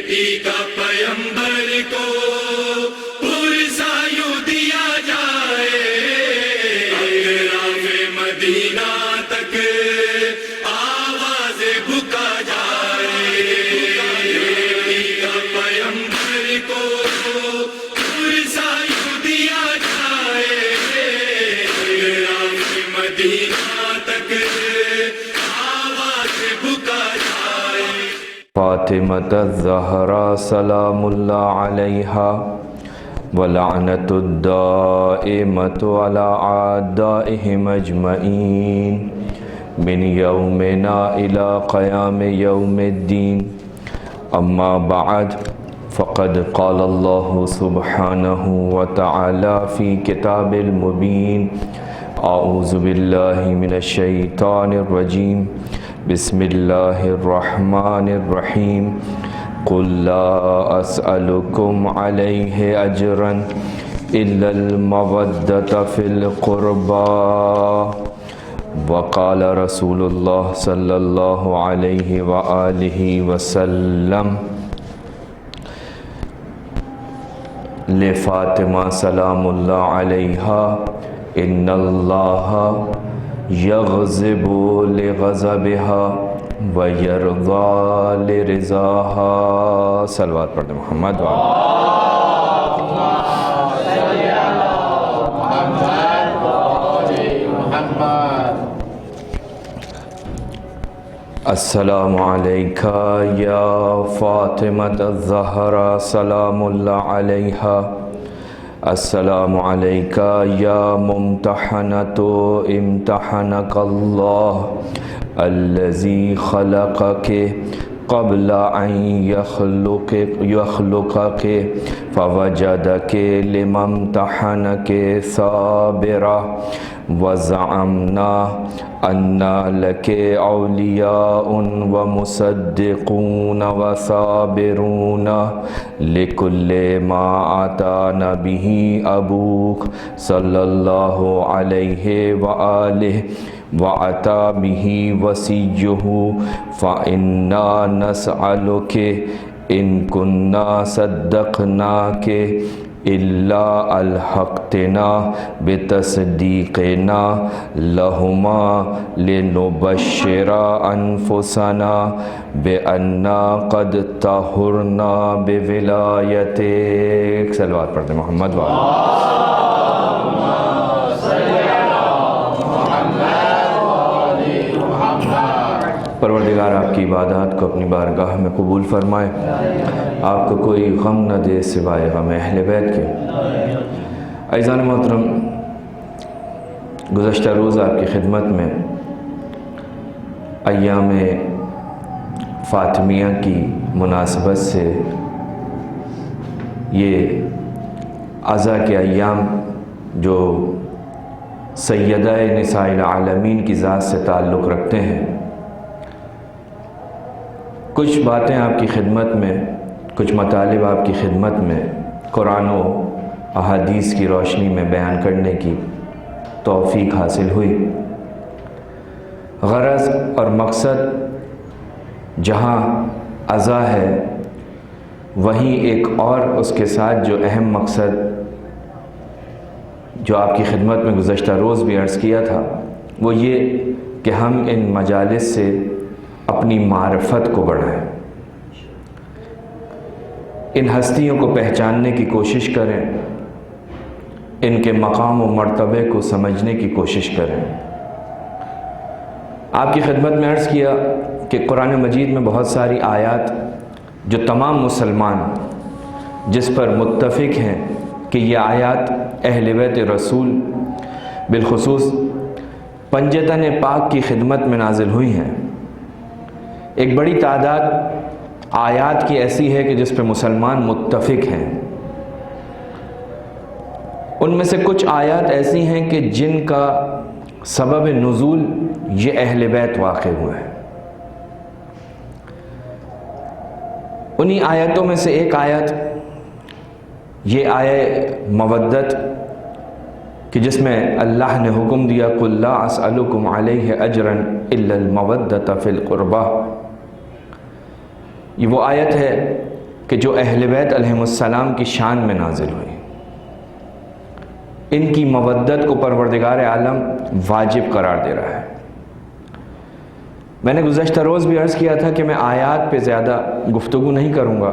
بیٹی کا پیمبر کو پرزا یوں دیا جائے، اطراف مدینہ تک آواز بکا جائے، بیٹی کا پیمبر کو پرزا یوں دیا جائے، اطراف مدینہ تک آواز بکا جائے۔ فاطمة الزہرا سلام اللہ علیہا ولعنت الدائمۃ علی اعدائہم اجمعین من یومنا الی قیام یوم الدین، اما بعد فقد قال اللہ سبحانہ وتعالی فی کتاب المبین، اعوذ باللہ من الشیطان الرجیم، بسم اللہ الرحمن الرحیم، قل لا اسألکم علیہ اجرا الا المودۃ فی القربى، وقال رسول اللہ صلی اللہ علیہ وآلہ وسلم لفاطمہ سلام اللہ علیہا، ان اللہ یغضب لغضبها ویرضى لرضاها۔ صلوات پڑھتے محمد السلام علیکہ یا فاطمۃ الزہرا سلام اللہ علیہا، السلام علیکہ یا ممتحنۃ امتحنک اللہ الذی خلقک قبل ان یخلقک فوجدک لما امتحنک صابرا، وزعمنا ان لک اولیاء ومصدقون وصابرون لکل ما آتانا بہ ابوک صلی اللہ علیہ وآلہ وعطا بہ وصیہ، فإنا نسألک ان کنا صدقناک الا الحقتنا بتصدیقنا لہما لنبشر انفسنا بأننا قد طہرنا بولایتک۔ صلوات پڑھتے محمد پروردگار آپ کی عبادات کو اپنی بارگاہ میں قبول فرمائے، آپ کو کوئی غم نہ دے سوائے غم اہل بیت کے۔ عزیزان محترم، گزشتہ روز آپ کی خدمت میں ایام فاطمیہ کی مناسبت سے یہ عزا کے ایام جو سیدہ نساء العالمین کی ذات سے تعلق رکھتے ہیں، کچھ باتیں آپ کی خدمت میں، کچھ مطالب آپ کی خدمت میں قرآن و احادیث کی روشنی میں بیان کرنے کی توفیق حاصل ہوئی۔ غرض اور مقصد جہاں عزا ہے وہیں ایک اور اس کے ساتھ جو اہم مقصد جو آپ کی خدمت میں گزشتہ روز بھی عرض کیا تھا، وہ یہ کہ ہم ان مجالس سے اپنی معرفت کو بڑھائیں، ان ہستیوں کو پہچاننے کی کوشش کریں، ان کے مقام و مرتبے کو سمجھنے کی کوشش کریں۔ آپ کی خدمت میں عرض کیا کہ قرآن مجید میں بہت ساری آیات جو تمام مسلمان جس پر متفق ہیں کہ یہ آیات اہل بیت رسول بالخصوص پنجتن پاک کی خدمت میں نازل ہوئی ہیں، ایک بڑی تعداد آیات کی ایسی ہے کہ جس پہ مسلمان متفق ہیں۔ ان میں سے کچھ آیات ایسی ہیں کہ جن کا سبب نزول یہ اہل بیت واقع ہوئے ہیں۔ انہی آیتوں میں سے ایک آیت یہ آیت مودت کہ جس میں اللہ نے حکم دیا قُل لَا أَسْأَلُكُمْ عَلَيْهِ أَجْرًا إِلَّا الْمَوَدَّةَ فِي الْقُرْبَى، یہ وہ آیت ہے کہ جو اہل بیت علیہم السلام کی شان میں نازل ہوئی، ان کی مودت کو پروردگار عالم واجب قرار دے رہا ہے۔ میں نے گزشتہ روز بھی عرض کیا تھا کہ میں آیات پہ زیادہ گفتگو نہیں کروں گا،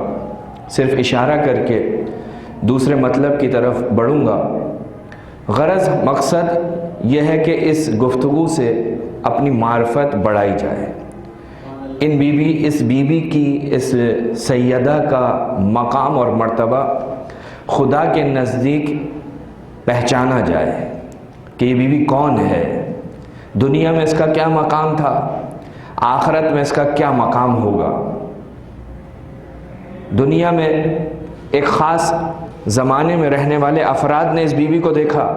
صرف اشارہ کر کے دوسرے مطلب کی طرف بڑھوں گا۔ غرض مقصد یہ ہے کہ اس گفتگو سے اپنی معرفت بڑھائی جائے، اس بی بی کی اس سیدہ کا مقام اور مرتبہ خدا کے نزدیک پہچانا جائے کہ یہ بی بی کون ہے، دنیا میں اس کا کیا مقام تھا، آخرت میں اس کا کیا مقام ہوگا۔ دنیا میں ایک خاص زمانے میں رہنے والے افراد نے اس بی بی کو دیکھا،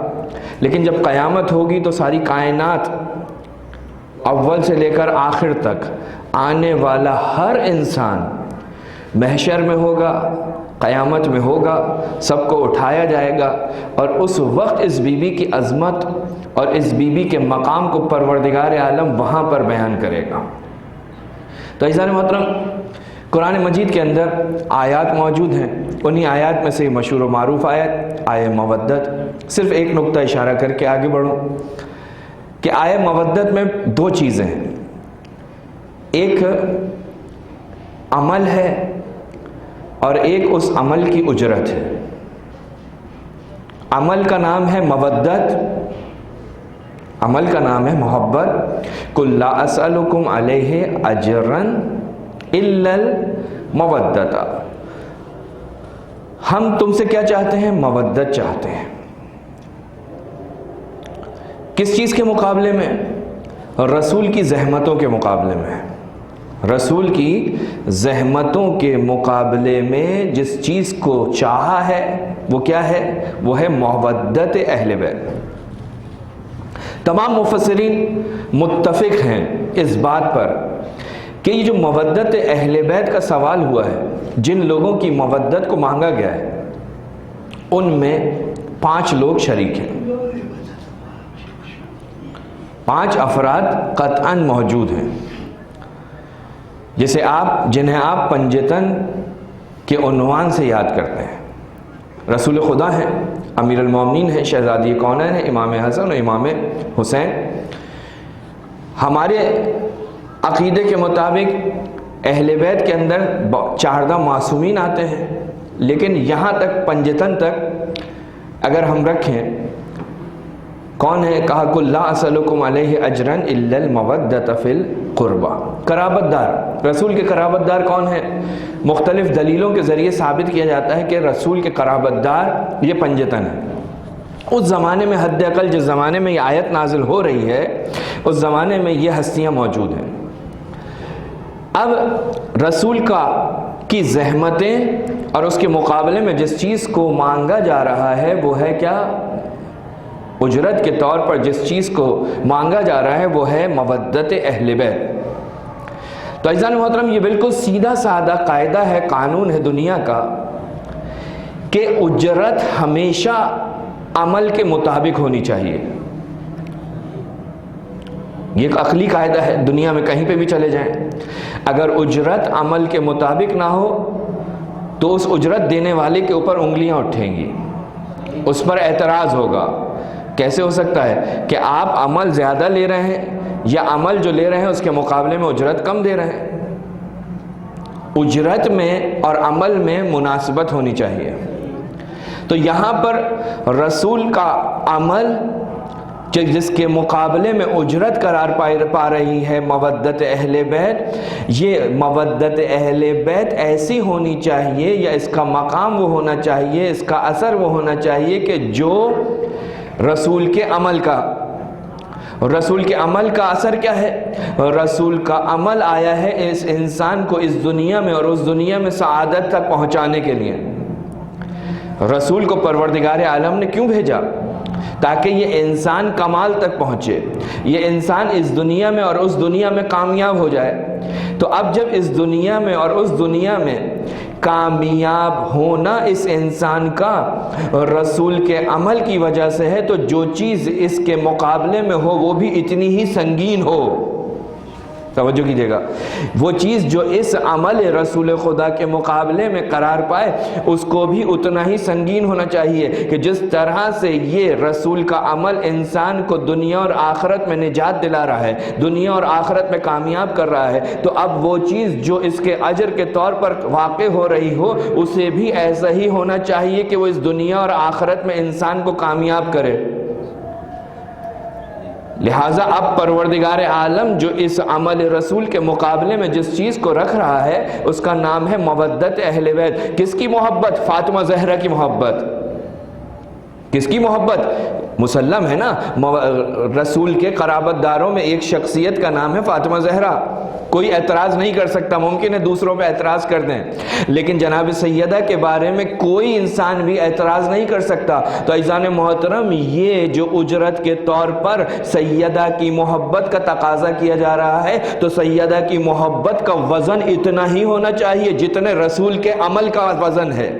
لیکن جب قیامت ہوگی تو ساری کائنات اول سے لے کر آخر تک آنے والا ہر انسان محشر میں ہوگا، قیامت میں ہوگا، سب کو اٹھایا جائے گا، اور اس وقت اس بی بی کی عظمت اور اس بی بی کے مقام کو پروردگار عالم وہاں پر بیان کرے گا۔ تو عزیزان محترم، قرآن مجید کے اندر آیات موجود ہیں، انہی آیات میں سے مشہور و معروف آیت آیہ مودت۔ صرف ایک نقطہ اشارہ کر کے آگے بڑھوں کہ آیہ مودت میں دو چیزیں ہیں، ایک عمل ہے اور ایک اس عمل کی اجرت ہے۔ عمل کا نام ہے مودت، عمل کا نام ہے محبت۔ قُلْ لَا أَسْأَلُكُمْ عَلَيْهِ أَجْرًا إِلَّا الْمَوَدَّةَ، ہم تم سے کیا چاہتے ہیں؟ مودت چاہتے ہیں۔ کس چیز کے مقابلے میں؟ رسول کی زحمتوں کے مقابلے میں۔ رسول کی زحمتوں کے مقابلے میں جس چیز کو چاہا ہے وہ کیا ہے؟ وہ ہے مودت اہل بیت۔ تمام مفسرین متفق ہیں اس بات پر کہ یہ جو مودت اہل بیت کا سوال ہوا ہے، جن لوگوں کی مودت کو مانگا گیا ہے، ان میں 5 لوگ شریک ہیں، 5 افراد قطعاً موجود ہیں، جنہیں آپ پنجتن کے عنوان سے یاد کرتے ہیں۔ رسول خدا ہیں، امیر المومنین ہیں، شہزادی کونین ہیں، امام حسن و امام حسین۔ ہمارے عقیدے کے مطابق اہل بیت کے اندر 14 معصومین آتے ہیں، لیکن یہاں تک پنجتن تک اگر ہم رکھیں، کون ہے؟ کہا قُلْ لَا أَسْأَلُكُمْ عَلَيْهِ أَجْرًا إِلَّا الْمَوَدَّةَ فِي الْقُرْبَى۔ قرابت دار، رسول کے قرابت دار کون ہیں؟ مختلف دلیلوں کے ذریعے ثابت کیا جاتا ہے کہ رسول کے قرابت دار یہ پنجتن ہیں۔ اس زمانے میں حد اقل جس زمانے میں یہ آیت نازل ہو رہی ہے، اس زمانے میں یہ ہستیاں موجود ہیں۔ اب رسول کی زحمتیں اور اس کے مقابلے میں جس چیز کو مانگا جا رہا ہے وہ ہے کیا؟ اجرت کے طور پر جس چیز کو مانگا جا رہا ہے وہ ہے مودت اہل بیت۔ تو عزیزان محترم، یہ بالکل سیدھا سادہ قاعدہ ہے، قانون ہے دنیا کا کہ اجرت ہمیشہ عمل کے مطابق ہونی چاہیے۔ یہ ایک عقلی قاعدہ ہے، دنیا میں کہیں پہ بھی چلے جائیں، اگر اجرت عمل کے مطابق نہ ہو تو اس اجرت دینے والے کے اوپر انگلیاں اٹھیں گی، اس پر اعتراض ہوگا۔ کیسے ہو سکتا ہے کہ آپ عمل زیادہ لے رہے ہیں یا عمل جو لے رہے ہیں اس کے مقابلے میں اجرت کم دے رہے ہیں؟ اجرت میں اور عمل میں مناسبت ہونی چاہیے۔ تو یہاں پر رسول کا عمل جس کے مقابلے میں اجرت قرار پا رہی ہے مودت اہل بیت، یہ مودت اہل بیت ایسی ہونی چاہیے، یا اس کا مقام وہ ہونا چاہیے، اس کا اثر وہ ہونا چاہیے کہ جو رسول کے عمل کا اثر کیا ہے؟ رسول کا عمل آیا ہے اس انسان کو اس دنیا میں اور اس دنیا میں سعادت تک پہنچانے کے لیے۔ رسول کو پروردگار عالم نے کیوں بھیجا؟ تاکہ یہ انسان کمال تک پہنچے، یہ انسان اس دنیا میں اور اس دنیا میں کامیاب ہو جائے۔ تو اب جب اس دنیا میں اور اس دنیا میں کامیاب ہونا اس انسان کا رسول کے عمل کی وجہ سے ہے، تو جو چیز اس کے مقابلے میں ہو وہ بھی اتنی ہی سنگین ہو۔ توجہ کیجیے گا، وہ چیز جو اس عمل رسول خدا کے مقابلے میں قرار پائے اس کو بھی اتنا ہی سنگین ہونا چاہیے کہ جس طرح سے یہ رسول کا عمل انسان کو دنیا اور آخرت میں نجات دلا رہا ہے، دنیا اور آخرت میں کامیاب کر رہا ہے، تو اب وہ چیز جو اس کے اجر کے طور پر واقع ہو رہی ہو اسے بھی ایسا ہی ہونا چاہیے کہ وہ اس دنیا اور آخرت میں انسان کو کامیاب کرے۔ لہٰذا اب پروردگار عالم جو اس عمل رسول کے مقابلے میں جس چیز کو رکھ رہا ہے اس کا نام ہے مودت اہل بیت۔ کس کی محبت؟ فاطمہ زہرا کی محبت۔ کس کی محبت؟ مسلم ہے نا، رسول کے قرابت داروں میں ایک شخصیت کا نام ہے فاطمہ زہرا، کوئی اعتراض نہیں کر سکتا، ممکن ہے دوسروں پہ اعتراض کر دیں لیکن جناب سیدہ کے بارے میں کوئی انسان بھی اعتراض نہیں کر سکتا۔ تو عزیزان محترم، یہ جو اجرت کے طور پر سیدہ کی محبت کا تقاضا کیا جا رہا ہے تو سیدہ کی محبت کا وزن اتنا ہی ہونا چاہیے جتنے رسول کے عمل کا وزن ہے۔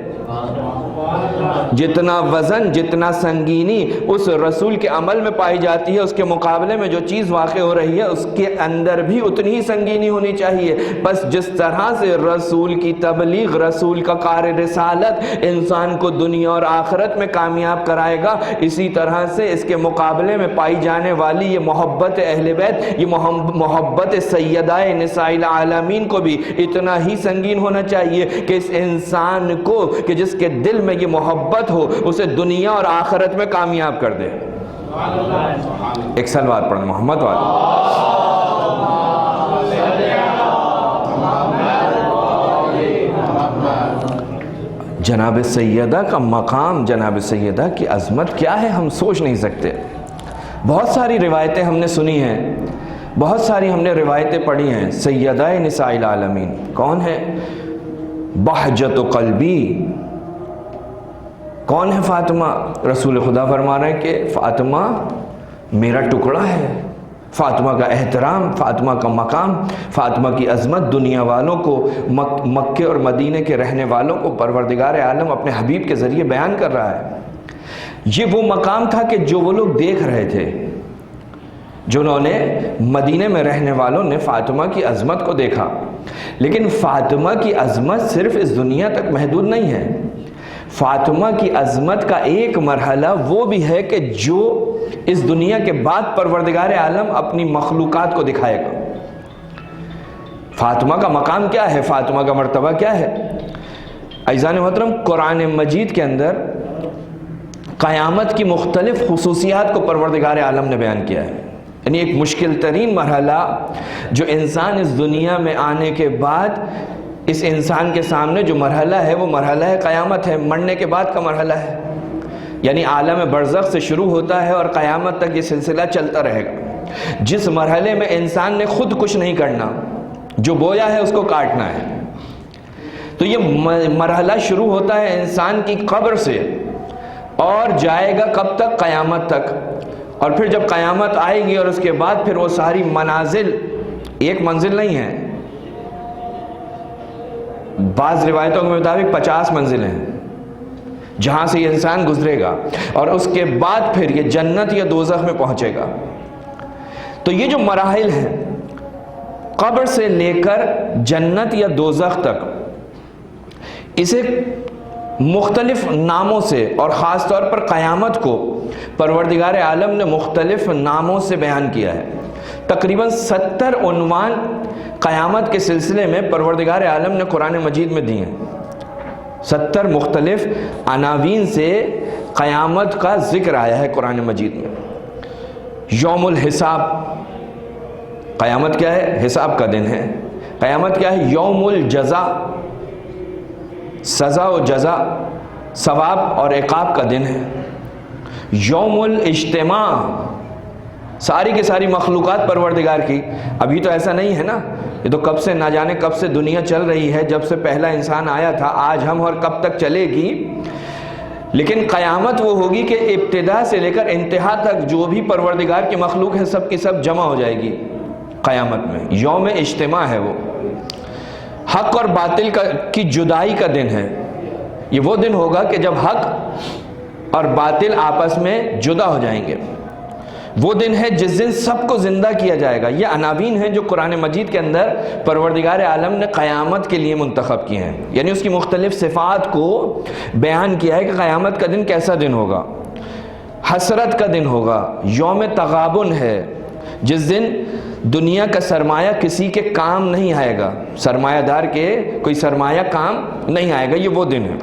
جتنا وزن، جتنا سنگینی اس رسول کے عمل میں پائی جاتی ہے اس کے مقابلے میں جو چیز واقع ہو رہی ہے اس کے اندر بھی اتنی ہی سنگینی ہونی چاہیے۔ بس جس طرح سے رسول کی تبلیغ، رسول کا کار رسالت انسان کو دنیا اور آخرت میں کامیاب کرائے گا، اسی طرح سے اس کے مقابلے میں پائی جانے والی یہ محبت اہل بیت، یہ محبت سیدہ نساء العالمین کو بھی اتنا ہی سنگین ہونا چاہیے کہ اس انسان کو کہ جس کے دل میں یہ محبت ہو اسے دنیا اور آخرت میں کامیاب کر دے۔ ایک سلوات پڑھیں محمد والے۔ جناب سیدہ کا مقام، جناب سیدہ کی عظمت کیا ہے ہم سوچ نہیں سکتے۔ بہت ساری روایتیں ہم نے سنی ہیں، بہت ساری ہم نے روایتیں پڑھی ہیں۔ سیدہ نساء العالمین کون ہے؟ بہجت قلبی۔ کون ہے فاطمہ؟ رسول خدا فرما رہے ہیں کہ فاطمہ میرا ٹکڑا ہے۔ فاطمہ کا احترام، فاطمہ کا مقام، فاطمہ کی عظمت دنیا والوں کو، مکے اور مدینے کے رہنے والوں کو پروردگار عالم اپنے حبیب کے ذریعے بیان کر رہا ہے۔ یہ وہ مقام تھا کہ جو وہ لوگ دیکھ رہے تھے، جنہوں نے مدینے میں رہنے والوں نے فاطمہ کی عظمت کو دیکھا۔ لیکن فاطمہ کی عظمت صرف اس دنیا تک محدود نہیں ہے۔ فاطمہ کی عظمت کا ایک مرحلہ وہ بھی ہے کہ جو اس دنیا کے بعد پروردگار عالم اپنی مخلوقات کو دکھائے گا۔ فاطمہ کا مقام کیا ہے؟ فاطمہ کا مرتبہ کیا ہے؟ عزیزان محترم، قرآن مجید کے اندر قیامت کی مختلف خصوصیات کو پروردگار عالم نے بیان کیا ہے۔ یعنی ایک مشکل ترین مرحلہ جو انسان اس دنیا میں آنے کے بعد اس انسان کے سامنے جو مرحلہ ہے وہ مرحلہ ہے قیامت ہے، مرنے کے بعد کا مرحلہ ہے۔ یعنی عالم برزخ سے شروع ہوتا ہے اور قیامت تک یہ سلسلہ چلتا رہے گا، جس مرحلے میں انسان نے خود کچھ نہیں کرنا، جو بویا ہے اس کو کاٹنا ہے۔ تو یہ مرحلہ شروع ہوتا ہے انسان کی قبر سے اور جائے گا کب تک؟ قیامت تک۔ اور پھر جب قیامت آئے گی اور اس کے بعد پھر وہ ساری منازل، ایک منزل نہیں ہے، بعض روایتوں کے مطابق 50 منزلیں ہیں جہاں سے یہ انسان گزرے گا، اور اس کے بعد پھر یہ جنت یا دوزخ میں پہنچے گا۔ تو یہ جو مراحل ہیں قبر سے لے کر جنت یا دوزخ تک، اسے مختلف ناموں سے اور خاص طور پر قیامت کو پروردگار عالم نے مختلف ناموں سے بیان کیا ہے۔ تقریباً 70 عنوان قیامت کے سلسلے میں پروردگار عالم نے قرآن مجید میں دی ہیں۔ 70 مختلف عناوین سے قیامت کا ذکر آیا ہے قرآن مجید میں۔ یوم الحساب، قیامت کیا ہے؟ حساب کا دن ہے۔ قیامت کیا ہے؟ یوم الجزا، سزا و جزا، ثواب اور عقاب کا دن ہے۔ یوم الاجتماع، ساری کی ساری مخلوقات پروردگار کی، ابھی تو ایسا نہیں ہے نا، یہ تو کب سے نہ جانے کب سے دنیا چل رہی ہے، جب سے پہلا انسان آیا تھا، آج ہم اور کب تک چلے گی۔ لیکن قیامت وہ ہوگی کہ ابتدا سے لے کر انتہا تک جو بھی پروردگار کی مخلوق ہے سب کی سب جمع ہو جائے گی قیامت میں۔ یوم اجتماع ہے وہ، حق اور باطل کی جدائی کا دن ہے۔ یہ وہ دن ہوگا کہ جب حق اور باطل آپس میں جدا ہو جائیں گے۔ وہ دن ہے جس دن سب کو زندہ کیا جائے گا. یہ عناوین ہیں جو قرآن مجید کے اندر پروردگار عالم نے قیامت کے لیے منتخب کیے ہیں, یعنی اس کی مختلف صفات کو بیان کیا ہے کہ قیامت کا دن کیسا دن ہوگا. حسرت کا دن ہوگا, یوم تغابن ہے, جس دن دنیا کا سرمایہ کسی کے کام نہیں آئے گا, سرمایہ دار کے کوئی سرمایہ کام نہیں آئے گا. یہ وہ دن ہے.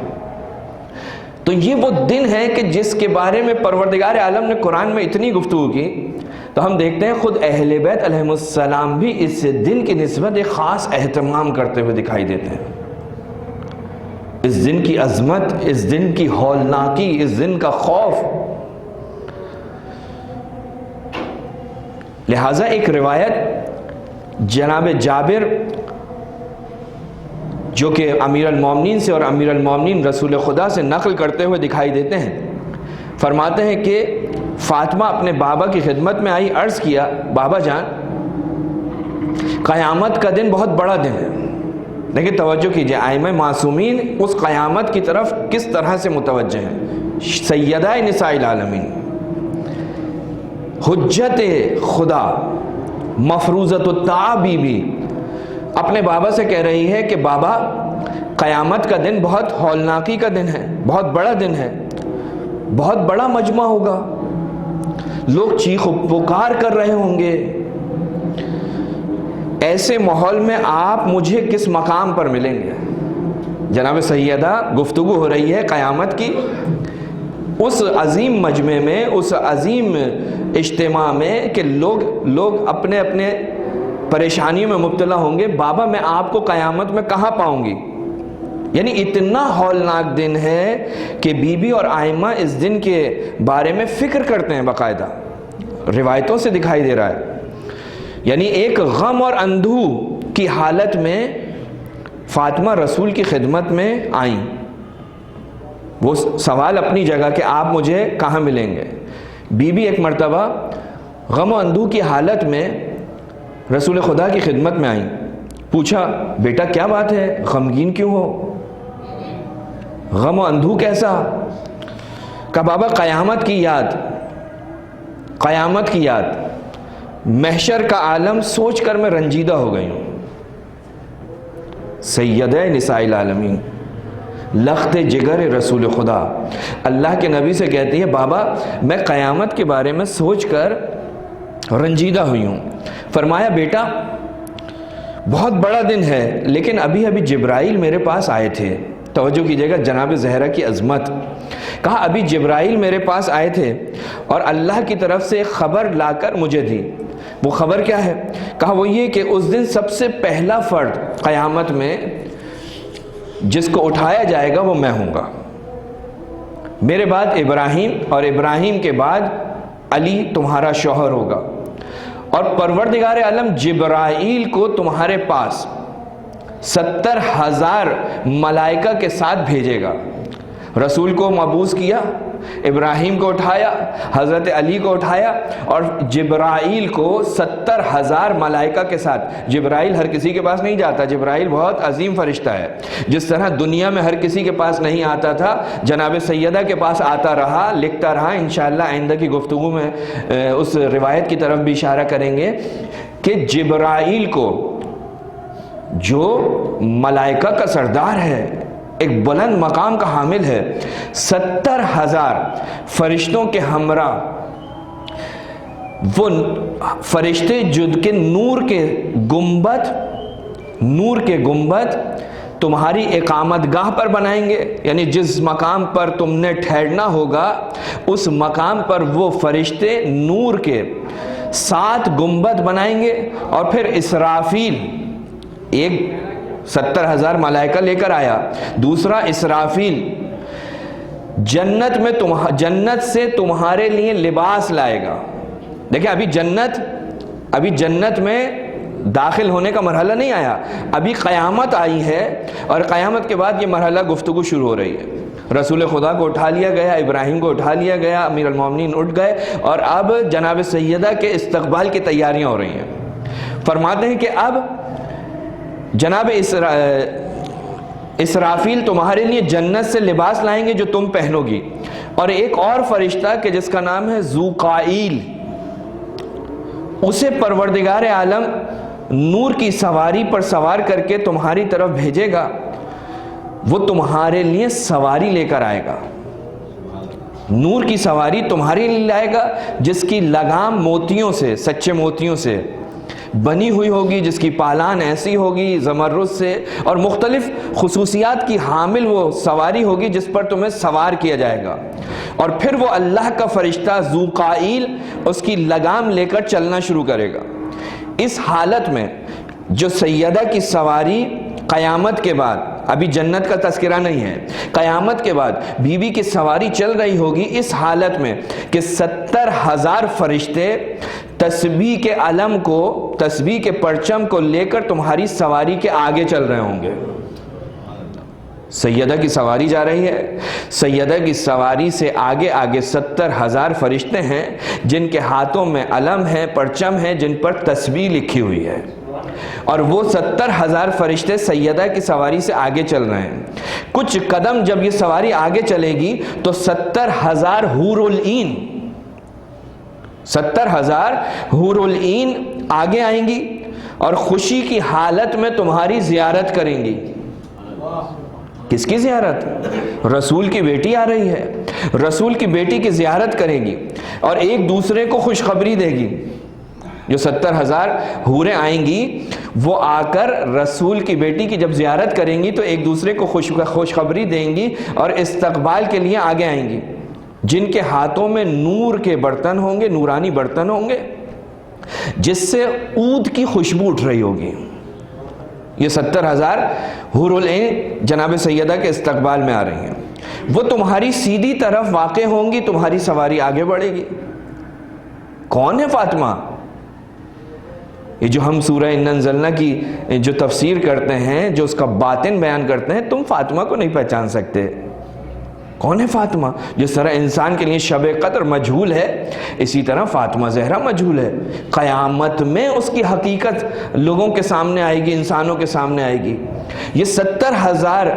تو یہ وہ دن ہے کہ جس کے بارے میں پروردگار عالم نے قرآن میں اتنی گفتگو کی. تو ہم دیکھتے ہیں خود اہل بیت علیہم السلام بھی اس دن کی نسبت ایک خاص اہتمام کرتے ہوئے دکھائی دیتے ہیں. اس دن کی عظمت, اس دن کی ہولناکی, اس دن کا خوف. لہٰذا ایک روایت جناب جابر جو کہ امیر المومنین سے اور امیر المومنین رسول خدا سے نقل کرتے ہوئے دکھائی دیتے ہیں, فرماتے ہیں کہ فاطمہ اپنے بابا کی خدمت میں آئی, عرض کیا بابا جان قیامت کا دن بہت بڑا دن ہے. لیکن توجہ کیجئے, ائمہ معصومین اس قیامت کی طرف کس طرح سے متوجہ ہیں. سیدہ نساء العالمین, حجت خدا, مفروضۃ الطاعہ بی بی اپنے بابا سے کہہ رہی ہے کہ بابا قیامت کا دن بہت ہولناکی کا دن ہے, بہت بڑا دن ہے, بہت بڑا مجمع ہوگا, لوگ چیخ و پکار کر رہے ہوں گے. ایسے ماحول میں آپ مجھے کس مقام پر ملیں گے. جناب سیدہ گفتگو ہو رہی ہے قیامت کی, اس عظیم مجمع میں, اس عظیم اجتماع میں کہ لوگ اپنے اپنے پریشانیوں میں مبتلا ہوں گے. بابا میں آپ کو قیامت میں کہاں پاؤں گی. یعنی اتنا ہولناک دن ہے کہ بی بی اور آئمہ اس دن کے بارے میں فکر کرتے ہیں باقاعدہ, روایتوں سے دکھائی دے رہا ہے. یعنی ایک غم اور اندھو کی حالت میں فاطمہ رسول کی خدمت میں آئیں. وہ سوال اپنی جگہ کہ آپ مجھے کہاں ملیں گے. بی بی ایک مرتبہ غم و اندھو کی حالت میں رسول خدا کی خدمت میں آئیں. پوچھا بیٹا کیا بات ہے, غمگین کیوں ہو, غم و اندھو کیسا. کہا بابا قیامت کی یاد, قیامت کی یاد, محشر کا عالم سوچ کر میں رنجیدہ ہو گئی ہوں. سیدہ نساء العالمین, لخت جگر رسول خدا, اللہ کے نبی سے کہتی ہے بابا میں قیامت کے بارے میں سوچ کر رنجیدہ ہوئی ہوں. فرمایا بیٹا بہت بڑا دن ہے, لیکن ابھی جبرائیل میرے پاس آئے تھے. توجہ کیجئے گا جناب زہرا کی عظمت. کہا ابھی جبرائیل میرے پاس آئے تھے اور اللہ کی طرف سے ایک خبر لا کر مجھے دی. وہ خبر کیا ہے؟ کہا وہ یہ کہ اس دن سب سے پہلا فرد قیامت میں جس کو اٹھایا جائے گا وہ میں ہوں گا. میرے بعد ابراہیم, اور ابراہیم کے بعد علی تمہارا شوہر ہوگا, اور پروردگار عالم جبرائیل کو تمہارے پاس 70,000 ملائکہ کے ساتھ بھیجے گا. رسول کو مبعوث کیا, ابراہیم کو اٹھایا, حضرت علی کو اٹھایا, اور جبرائیل کو 70,000 ملائکہ کے ساتھ. جبرائیل ہر کسی کے پاس نہیں جاتا, جبرائیل بہت عظیم فرشتہ ہے. جس طرح دنیا میں ہر کسی کے پاس نہیں آتا تھا, جناب سیدہ کے پاس آتا رہا, لکھتا رہا. انشاءاللہ آئندہ کی گفتگو میں اس روایت کی طرف بھی اشارہ کریں گے کہ جبرائیل کو, جو ملائکہ کا سردار ہے, ایک بلند مقام کا حامل ہے, 70,000 فرشتوں کے ہمراہ, وہ فرشتے جد کے نور کے گنبد تمہاری اقامت گاہ پر بنائیں گے. یعنی جس مقام پر تم نے ٹھہرنا ہوگا اس مقام پر وہ فرشتے نور کے 7 گنبد بنائیں گے. اور پھر اسرافیل, ایک 70,000 ملائکہ لے کر آیا, دوسرا اسرافیل جنت سے تمہارے لیے لباس لائے گا. دیکھیں ابھی جنت میں داخل ہونے کا مرحلہ نہیں آیا, ابھی قیامت آئی ہے, اور قیامت کے بعد یہ مرحلہ گفتگو شروع ہو رہی ہے. رسول خدا کو اٹھا لیا گیا, ابراہیم کو اٹھا لیا گیا, امیر المومنین اٹھ گئے, اور اب جناب سیدہ کے استقبال کی تیاریاں ہو رہی ہیں. فرماتے ہیں کہ اب جناب اسرافیل تمہارے لیے جنت سے لباس لائیں گے جو تم پہنو گی. اور ایک اور فرشتہ کہ جس کا نام ہے ذوقائیل, اسے پروردگار عالم نور کی سواری پر سوار کر کے تمہاری طرف بھیجے گا، وہ تمہارے لیے سواری لے کر آئے گا، نور کی سواری تمہارے لیے لائے گا جس کی لگام موتیوں سے، سچے موتیوں سے بنی ہوئی ہوگی، جس کی پالان ایسی ہوگی زمرد سے، اور مختلف خصوصیات کی حامل وہ سواری ہوگی جس پر تمہیں سوار کیا جائے گا، اور پھر وہ اللہ کا فرشتہ ذو قائل اس کی لگام لے کر چلنا شروع کرے گا۔ اس حالت میں جو سیدہ کی سواری قیامت کے بعد، ابھی جنت کا تذکرہ نہیں ہے، قیامت کے بعد بی بی کی سواری چل رہی ہوگی اس حالت میں کہ 70,000 فرشتے تسبیح کے علم کو، تسبیح کے پرچم کو لے کر تمہاری سواری کے آگے چل رہے ہوں گے۔ سیدہ کی سواری جا رہی ہے، سیدہ کی سواری سے آگے آگے 70,000 فرشتے ہیں جن کے ہاتھوں میں علم ہے، پرچم ہے، جن پر تسبیح لکھی ہوئی ہے، اور وہ 70,000 فرشتے سیدہ کی سواری سے آگے چل رہے ہیں۔ کچھ قدم جب یہ سواری آگے چلے گی تو 70,000 حور العین، 70,000 حور العین آگے آئیں گی اور خوشی کی حالت میں تمہاری زیارت کریں گی۔ کس کی زیارت؟ رسول کی بیٹی آ رہی ہے، رسول کی بیٹی کی زیارت کرے گی اور ایک دوسرے کو خوشخبری دے گی۔ جو 70,000 حوریں آئیں گی وہ آ کر رسول کی بیٹی کی جب زیارت کریں گی تو ایک دوسرے کو خوشخبری دیں گی اور استقبال کے لیے آگے آئیں گی، جن کے ہاتھوں میں نور کے برتن ہوں گے، نورانی برتن ہوں گے جس سے عود کی خوشبو اٹھ رہی ہوگی۔ یہ 70,000 حور العین جناب سیدہ کے استقبال میں آ رہی ہیں، وہ تمہاری سیدھی طرف واقع ہوں گی، تمہاری سواری آگے بڑھے گی۔ کون ہے فاطمہ؟ یہ جو ہم سورہ انا انزلنا کی جو تفسیر کرتے ہیں، جو اس کا باطن بیان کرتے ہیں، تم فاطمہ کو نہیں پہچان سکتے۔ کون ہے فاطمہ؟ جس طرح انسان کے لیے شب قدر مجہول ہے، اسی طرح فاطمہ زہرا مجہول ہے۔ قیامت میں اس کی حقیقت لوگوں کے سامنے آئے گی، انسانوں کے سامنے آئے گی۔ یہ 70,000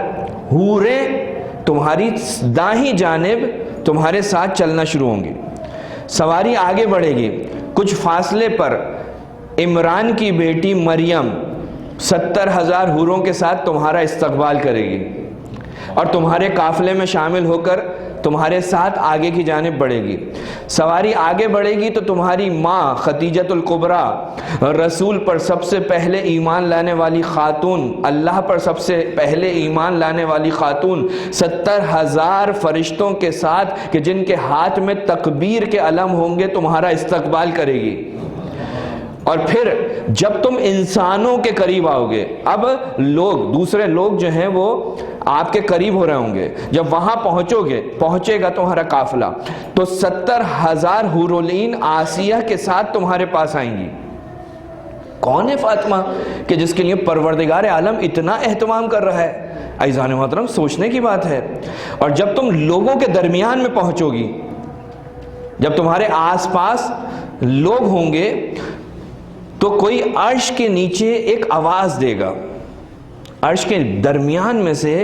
حوریں تمہاری دائیں جانب تمہارے ساتھ چلنا شروع ہوں گی، سواری آگے بڑھے گی۔ کچھ فاصلے پر عمران کی بیٹی مریم 70,000 حوروں کے ساتھ تمہارا استقبال کرے گی اور تمہارے قافلے میں شامل ہو کر تمہارے ساتھ آگے کی جانب بڑھے گی۔ سواری آگے بڑھے گی تو تمہاری ماں خدیجۃ الکبریٰ، رسول پر سب سے پہلے ایمان لانے والی خاتون، اللہ پر سب سے پہلے ایمان لانے والی خاتون، 70,000 فرشتوں کے ساتھ کہ جن کے ہاتھ میں تکبیر کے علم ہوں گے، تمہارا استقبال کرے گی۔ اور پھر جب تم انسانوں کے قریب آؤ گے، اب لوگ، دوسرے لوگ جو ہیں وہ آپ کے قریب ہو رہے ہوں گے، جب وہاں پہنچے گا تمہارا قافلہ، تو 70,000 حور العین آسیہ کے ساتھ تمہارے پاس آئیں گی۔ کون ہے فاطمہ کہ جس کے لیے پروردگار عالم اتنا اہتمام کر رہا ہے؟ عزیزان محترم، سوچنے کی بات ہے۔ اور جب تم لوگوں کے درمیان میں پہنچو گی، جب تمہارے آس پاس لوگ ہوں گے، تو کوئی عرش کے نیچے ایک آواز دے گا، عرش کے درمیان میں سے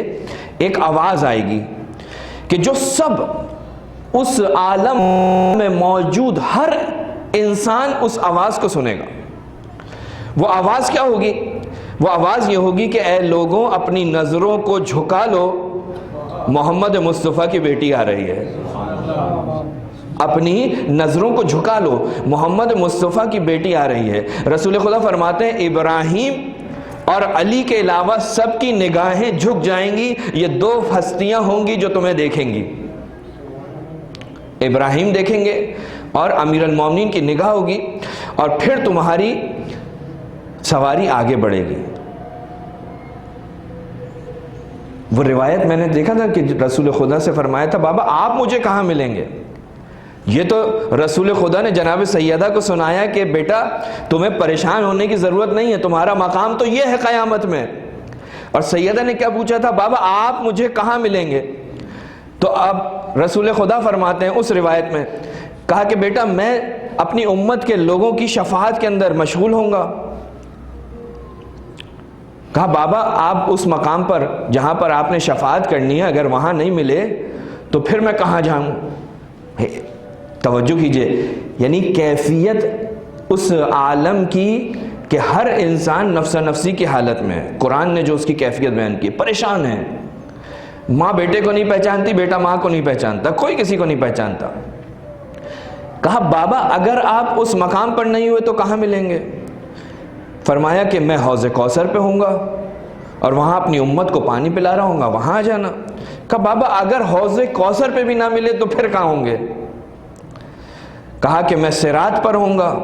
ایک آواز آئے گی کہ جو سب اس عالم میں موجود ہر انسان اس آواز کو سنے گا۔ وہ آواز کیا ہوگی؟ وہ آواز یہ ہوگی کہ اے لوگوں، اپنی نظروں کو جھکا لو، محمد مصطفیٰ کی بیٹی آ رہی ہے۔ اپنی نظروں کو جھکا لو، محمد مصطفیٰ کی بیٹی آ رہی ہے۔ رسول خدا فرماتے ہیں ابراہیم اور علی کے علاوہ سب کی نگاہیں جھک جائیں گی، یہ دو ہستیاں ہوں گی جو تمہیں دیکھیں گی۔ ابراہیم دیکھیں گے اور امیر المومنین کی نگاہ ہوگی، اور پھر تمہاری سواری آگے بڑھے گی۔ وہ روایت میں نے دیکھا تھا کہ رسول خدا سے فرمایا تھا، بابا آپ مجھے کہاں ملیں گے؟ یہ تو رسول خدا نے جناب سیدہ کو سنایا کہ بیٹا تمہیں پریشان ہونے کی ضرورت نہیں ہے، تمہارا مقام تو یہ ہے قیامت میں۔ اور سیدہ نے کیا پوچھا تھا؟ بابا آپ مجھے کہاں ملیں گے؟ تو اب رسول خدا فرماتے ہیں اس روایت میں، کہا کہ بیٹا میں اپنی امت کے لوگوں کی شفاعت کے اندر مشغول ہوں گا۔ کہا بابا آپ اس مقام پر جہاں پر آپ نے شفاعت کرنی ہے، اگر وہاں نہیں ملے تو پھر میں کہاں جاؤں؟ توجہ کیجئے، یعنی کیفیت اس عالم کی کہ ہر انسان نفس نفسی کی حالت میں ہے. قرآن نے جو اس کی کیفیت بیان کی، پریشان ہے. ماں بیٹے کو نہیں پہچانتی، بیٹا ماں کو نہیں پہچانتا، کوئی کسی کو نہیں پہچانتا. کہا بابا اگر آپ اس مقام پر نہیں ہوئے تو کہاں ملیں گے؟ فرمایا کہ میں حوض کوثر پہ ہوں گا اور وہاں اپنی امت کو پانی پلا رہا ہوں گا، وہاں آ جانا. کہا بابا اگر حوض کوثر پہ بھی نہ ملے تو پھر کہاں ہوں گے؟ کہا کہ میں صراط پر ہوں گا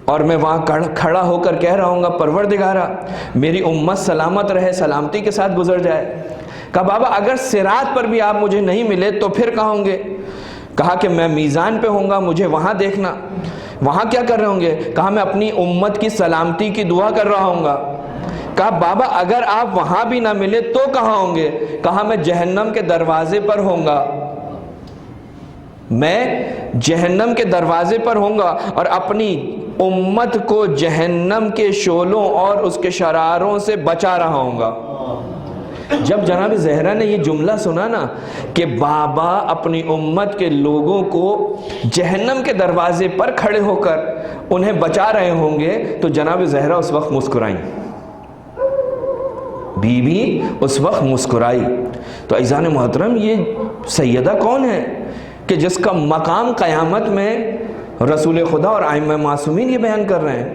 اور میں وہاں کھڑا ہو کر کہہ رہا ہوں گا پروردگارا میری امت سلامت رہے، سلامتی کے ساتھ گزر جائے. کہا بابا اگر صراط پر بھی آپ مجھے نہیں ملے تو پھر کہاں ہوں گے؟ کہا کہ میں میزان پہ ہوں گا، مجھے وہاں دیکھنا. وہاں کیا کر رہے ہوں گے؟ کہا میں اپنی امت کی سلامتی کی دعا کر رہا ہوں گا. کہا بابا اگر آپ وہاں بھی نہ ملے تو کہاں ہوں گے؟ کہا میں جہنم کے دروازے پر ہوں گا، میں جہنم کے دروازے پر ہوں گا اور اپنی امت کو جہنم کے شعلوں اور اس کے شراروں سے بچا رہا ہوں گا. جب جناب زہرا نے یہ جملہ سنا نا کہ بابا اپنی امت کے لوگوں کو جہنم کے دروازے پر کھڑے ہو کر انہیں بچا رہے ہوں گے تو جناب زہرا اس وقت مسکرائیں، بی بی اس وقت مسکرائی. تو عزیزان محترم یہ سیدہ کون ہے کہ جس کا مقام قیامت میں رسول خدا اور ائمہ معصومین یہ بیان کر رہے ہیں.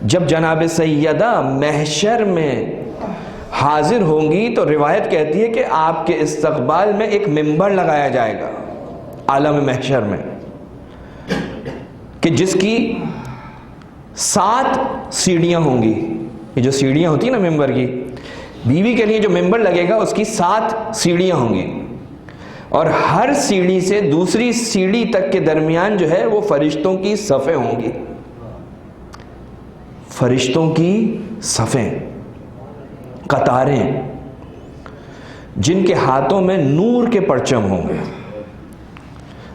جب جناب سیدہ محشر میں حاضر ہوں گی تو روایت کہتی ہے کہ آپ کے استقبال میں ایک منبر لگایا جائے گا عالم محشر میں، کہ جس کی 7 سیڑھیاں ہوں گی. یہ جو سیڑھیاں ہوتی ہیں نا منبر کی، بیوی کے لیے جو منبر لگے گا اس کی 7 سیڑھیاں ہوں گی اور ہر سیڑھی سے دوسری سیڑھی تک کے درمیان جو ہے وہ فرشتوں کی صفیں ہوں گی. فرشتوں کی صفیں، قطاریں، جن کے ہاتھوں میں نور کے پرچم ہوں گے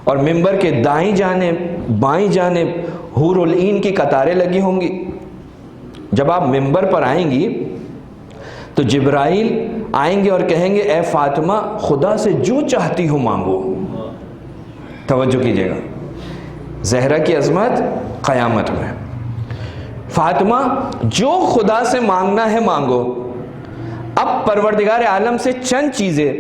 اور منبر کے دائیں جانب بائیں جانب حور العین کی قطاریں لگی ہوں گی. جب آپ منبر پر آئیں گی تو جبرائیل آئیں گے اور کہیں گے اے فاطمہ خدا سے جو چاہتی ہو مانگو. توجہ کیجئے گا، زہرا کی عظمت قیامت میں. فاطمہ جو خدا سے مانگنا ہے مانگو. اب پروردگار عالم سے چند چیزیں،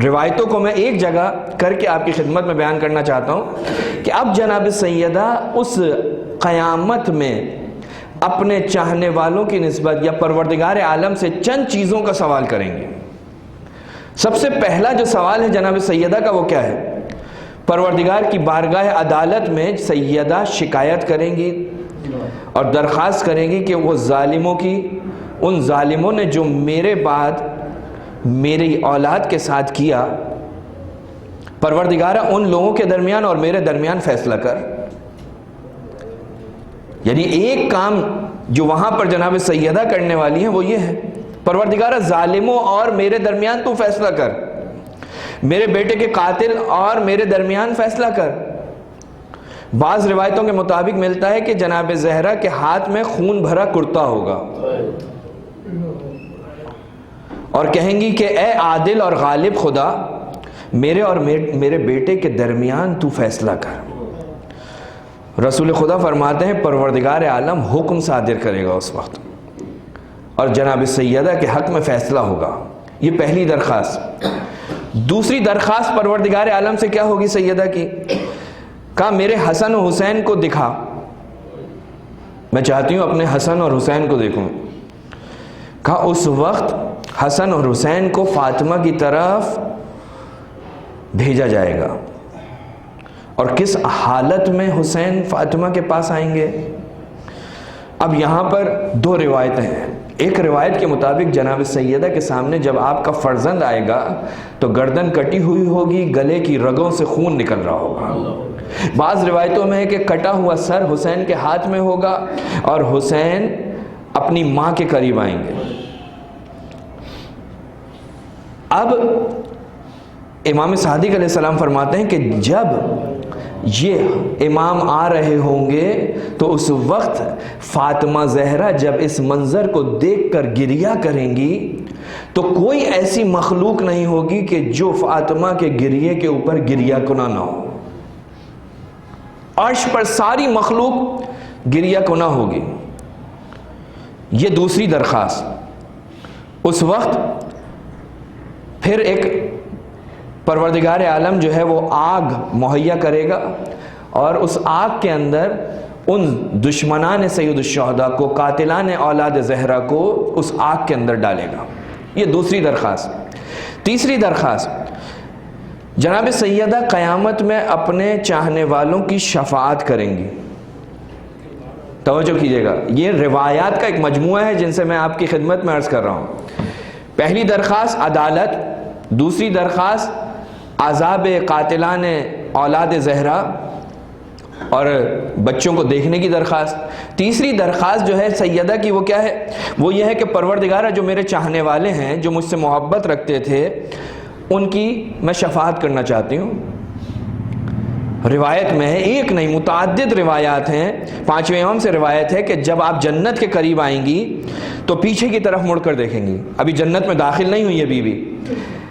روایتوں کو میں ایک جگہ کر کے آپ کی خدمت میں بیان کرنا چاہتا ہوں کہ اب جناب سیدہ اس قیامت میں اپنے چاہنے والوں کی نسبت یا پروردگار عالم سے چند چیزوں کا سوال کریں گے. سب سے پہلا جو سوال ہے جناب سیدہ کا وہ کیا ہے؟ پروردگار کی بارگاہ عدالت میں سیدہ شکایت کریں گی اور درخواست کریں گی کہ وہ ظالموں کی، ان ظالموں نے جو میرے بعد میری اولاد کے ساتھ کیا، پروردگارہ ان لوگوں کے درمیان اور میرے درمیان فیصلہ کر. یعنی ایک کام جو وہاں پر جناب سیدہ کرنے والی ہیں وہ یہ ہے، پروردگارہ ظالموں اور میرے درمیان تو فیصلہ کر، میرے بیٹے کے قاتل اور میرے درمیان فیصلہ کر. بعض روایتوں کے مطابق ملتا ہے کہ جناب زہرا کے ہاتھ میں خون بھرا کرتا ہوگا اور کہیں گی کہ اے عادل اور غالب خدا میرے اور میرے بیٹے کے درمیان تو فیصلہ کر. رسول خدا فرماتے ہیں پروردگار عالم حکم صادر کرے گا اس وقت اور جناب سیدہ کے حق میں فیصلہ ہوگا. یہ پہلی درخواست. دوسری درخواست پروردگار عالم سے کیا ہوگی سیدہ کی؟ کہا میرے حسن و حسین کو دکھا، میں چاہتی ہوں اپنے حسن اور حسین کو دیکھوں. کہا اس وقت حسن اور حسین کو فاطمہ کی طرف بھیجا جائے گا. اور کس حالت میں حسین فاطمہ کے پاس آئیں گے؟ اب یہاں پر 2 روایتیں ہیں. ایک روایت کے مطابق جناب سیدہ کے سامنے جب آپ کا فرزند آئے گا تو گردن کٹی ہوئی ہوگی، گلے کی رگوں سے خون نکل رہا ہوگا. بعض روایتوں میں ہے کہ کٹا ہوا سر حسین کے ہاتھ میں ہوگا اور حسین اپنی ماں کے قریب آئیں گے. اب امام صادق علیہ السلام فرماتے ہیں کہ جب یہ امام آ رہے ہوں گے تو اس وقت فاطمہ زہرا جب اس منظر کو دیکھ کر گریہ کریں گی تو کوئی ایسی مخلوق نہیں ہوگی کہ جو فاطمہ کے گریے کے اوپر گریہ کنہ نہ ہو. عرش پر ساری مخلوق گریہ کناں ہوگی. یہ دوسری درخواست. اس وقت پھر ایک پروردگار عالم جو ہے وہ آگ مہیا کرے گا اور اس آگ کے اندر ان دشمنان سید الشہداء کو، قاتلان اولاد زہرا کو اس آگ کے اندر ڈالے گا. یہ دوسری درخواست. تیسری درخواست، جناب سیدہ قیامت میں اپنے چاہنے والوں کی شفاعت کریں گی. توجہ کیجئے گا، یہ روایات کا ایک مجموعہ ہے جن سے میں آپ کی خدمت میں عرض کر رہا ہوں. پہلی درخواست عدالت، دوسری درخواست عذاب قاتلان اولاد زہرا اور بچوں کو دیکھنے کی درخواست. تیسری درخواست جو ہے سیدہ کی وہ کیا ہے؟ وہ یہ ہے کہ پروردگارہ جو میرے چاہنے والے ہیں، جو مجھ سے محبت رکھتے تھے، ان کی میں شفاعت کرنا چاہتی ہوں. روایت میں ہے، ایک نہیں متعدد روایات ہیں. پانچویں امام سے روایت ہے کہ جب آپ جنت کے قریب آئیں گی تو پیچھے کی طرف مڑ کر دیکھیں گی. ابھی جنت میں داخل نہیں ہوئی ہے بی بی،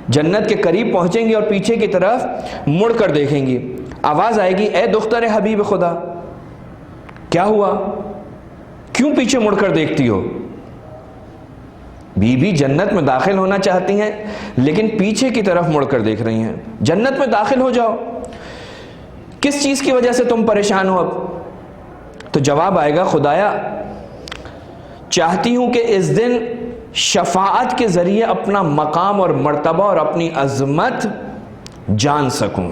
جنت کے قریب پہنچیں گی اور پیچھے کی طرف مڑ کر دیکھیں گی. آواز آئے گی، اے دختر حبیب خدا، کیا ہوا؟ کیوں پیچھے مڑ کر دیکھتی ہو؟ بی بی جنت میں داخل ہونا چاہتی ہیں لیکن پیچھے کی طرف مڑ کر دیکھ رہی ہیں. جنت میں داخل ہو جاؤ، کس چیز کی وجہ سے تم پریشان ہو؟ اب تو جواب آئے گا، خدایا چاہتی ہوں کہ اس دن شفاعت کے ذریعے اپنا مقام اور مرتبہ اور اپنی عظمت جان سکوں.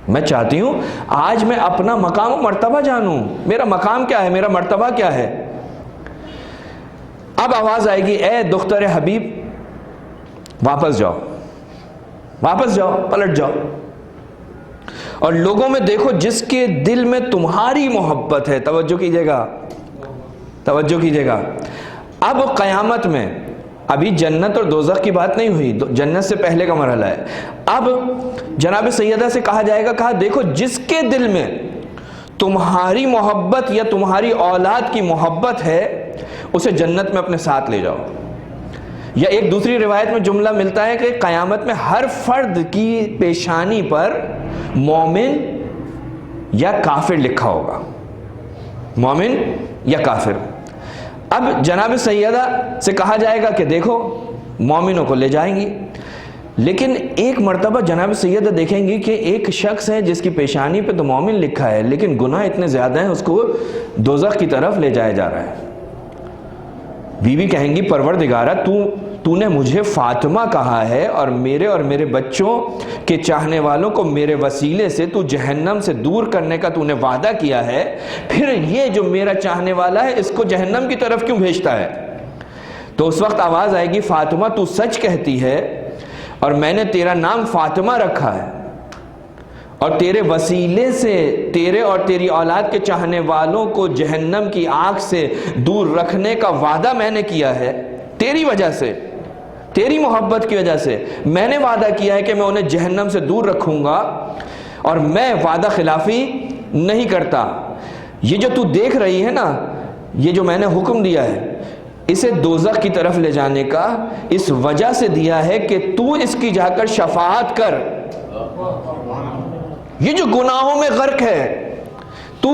میں چاہتی ہوں آج میں اپنا مقام و مرتبہ جانوں. میرا مقام کیا ہے، میرا مرتبہ کیا ہے؟ اب آواز آئے گی، اے دختر حبیب واپس جاؤ، واپس جاؤ، پلٹ جاؤ اور لوگوں میں دیکھو جس کے دل میں تمہاری محبت ہے. توجہ کیجئے گا، توجہ کیجئے گا. اب قیامت میں، ابھی جنت اور دوزخ کی بات نہیں ہوئی، جنت سے پہلے کا مرحلہ ہے. اب جناب سیدہ سے کہا جائے گا، کہا دیکھو جس کے دل میں تمہاری محبت یا تمہاری اولاد کی محبت ہے اسے جنت میں اپنے ساتھ لے جاؤ. یا ایک دوسری روایت میں جملہ ملتا ہے کہ قیامت میں ہر فرد کی پیشانی پر مومن یا کافر لکھا ہوگا، مومن یا کافر. اب جناب سیدہ سے کہا جائے گا کہ دیکھو مومنوں کو لے جائیں گی، لیکن ایک مرتبہ جناب سیدہ دیکھیں گی کہ ایک شخص ہے جس کی پیشانی پہ تو مومن لکھا ہے لیکن گناہ اتنے زیادہ ہیں اس کو دوزخ کی طرف لے جایا جا رہا ہے. بی بی کہیں گی، پروردگارہ تو نے مجھے فاطمہ کہا ہے اور میرے بچوں کے چاہنے والوں کو میرے وسیلے سے تو جہنم سے دور کرنے کا تو نے وعدہ کیا ہے، پھر یہ جو میرا چاہنے والا ہے اس کو جہنم کی طرف کیوں بھیجتا ہے؟ تو اس وقت آواز آئے گی، فاطمہ تو سچ کہتی ہے اور میں نے تیرا نام فاطمہ رکھا ہے اور تیرے وسیلے سے تیرے اور تیری اولاد کے چاہنے والوں کو جہنم کی آگ سے دور رکھنے کا وعدہ میں نے کیا ہے. تیری وجہ سے، تیری محبت کی وجہ سے میں نے وعدہ کیا ہے کہ میں انہیں جہنم سے دور رکھوں گا اور میں وعدہ خلافی نہیں کرتا. یہ جو تو دیکھ رہی ہے نا، یہ جو میں نے حکم دیا ہے اسے دوزخ کی طرف لے جانے کا اس وجہ سے دیا ہے کہ تو اس کی جا کر شفاعت کر. یہ جو گناہوں میں غرق ہے تو